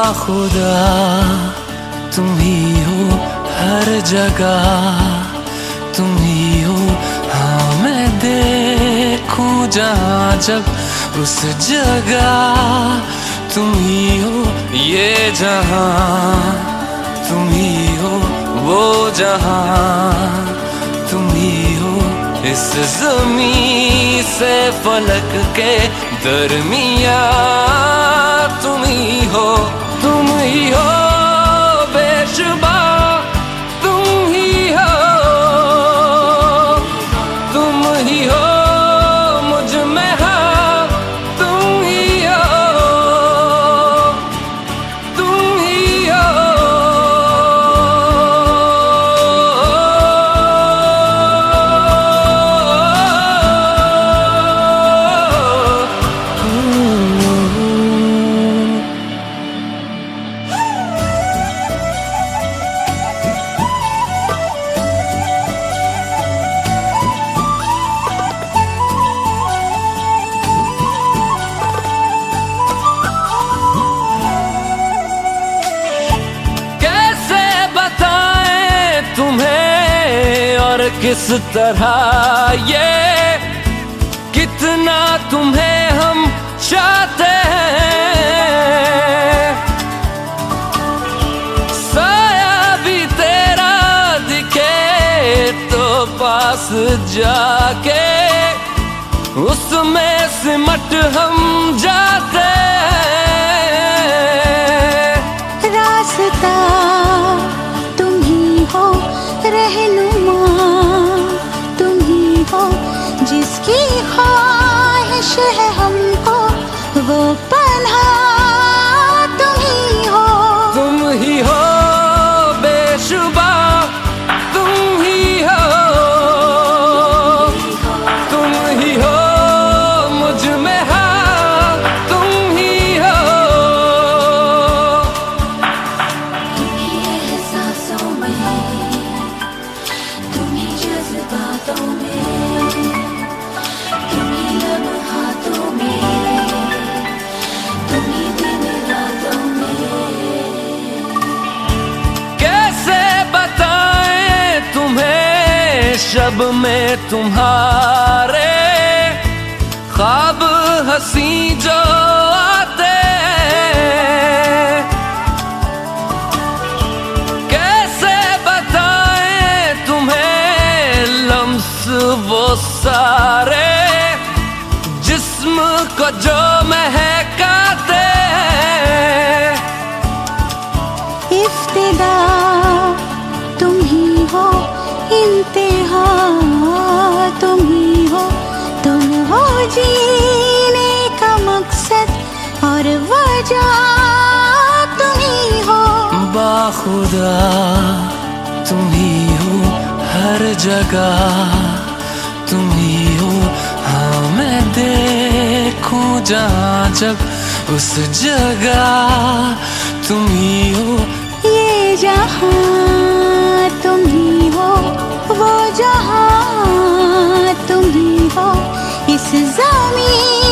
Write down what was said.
बाखुदा तुम ही हो हर जगह, तुम ही हो। हाँ मैं देखूं जहाँ जब उस जगह तुम ही हो। ये जहाँ तुम ही हो, वो जहाँ तुम ही हो। इस ज़मीं से फलक के दरमिया तुम ही हो, तुम ही हो बेशुबा, तुम ही हो, तुम ही हो मुझ में हाँ, तुम ही हो, तुम ही हो। किस तरह ये कितना तुम्हें हम चाहते हैं, साया भी तेरा दिखे तो पास जाके उसमें सिमट हम जाते हैं। रास्ता तुम ही हो, रहनुमा जिसकी ख्वाहिश है हमको, वो पन्हा तुम ही हो, तुम ही हो बेशुबा, तुम ही हो, तुम ही हो मुझ में हाँ, तुम ही हो। तुम ही एहसासों में, तुम ही जज्बातों में, शब में तुम्हारे ख्वाब हंसी जो आते, कैसे बताएं तुम्हें लम्स वो सारे जिस्म को जो महकाते। इफ्तिदा तुम ही हो, इंतहा तुम ही हो, तुम हो जीने का मकसद और वजह तुम ही हो। बाखुदा तुम ही हो हर जगह, तुम ही हो। हाँ मैं देखूं जहाँ जब उस जगह तुम ही हो। ये जहाँ तुम ही हो, वो जहाँ तुम ही हो। इस ज़मीं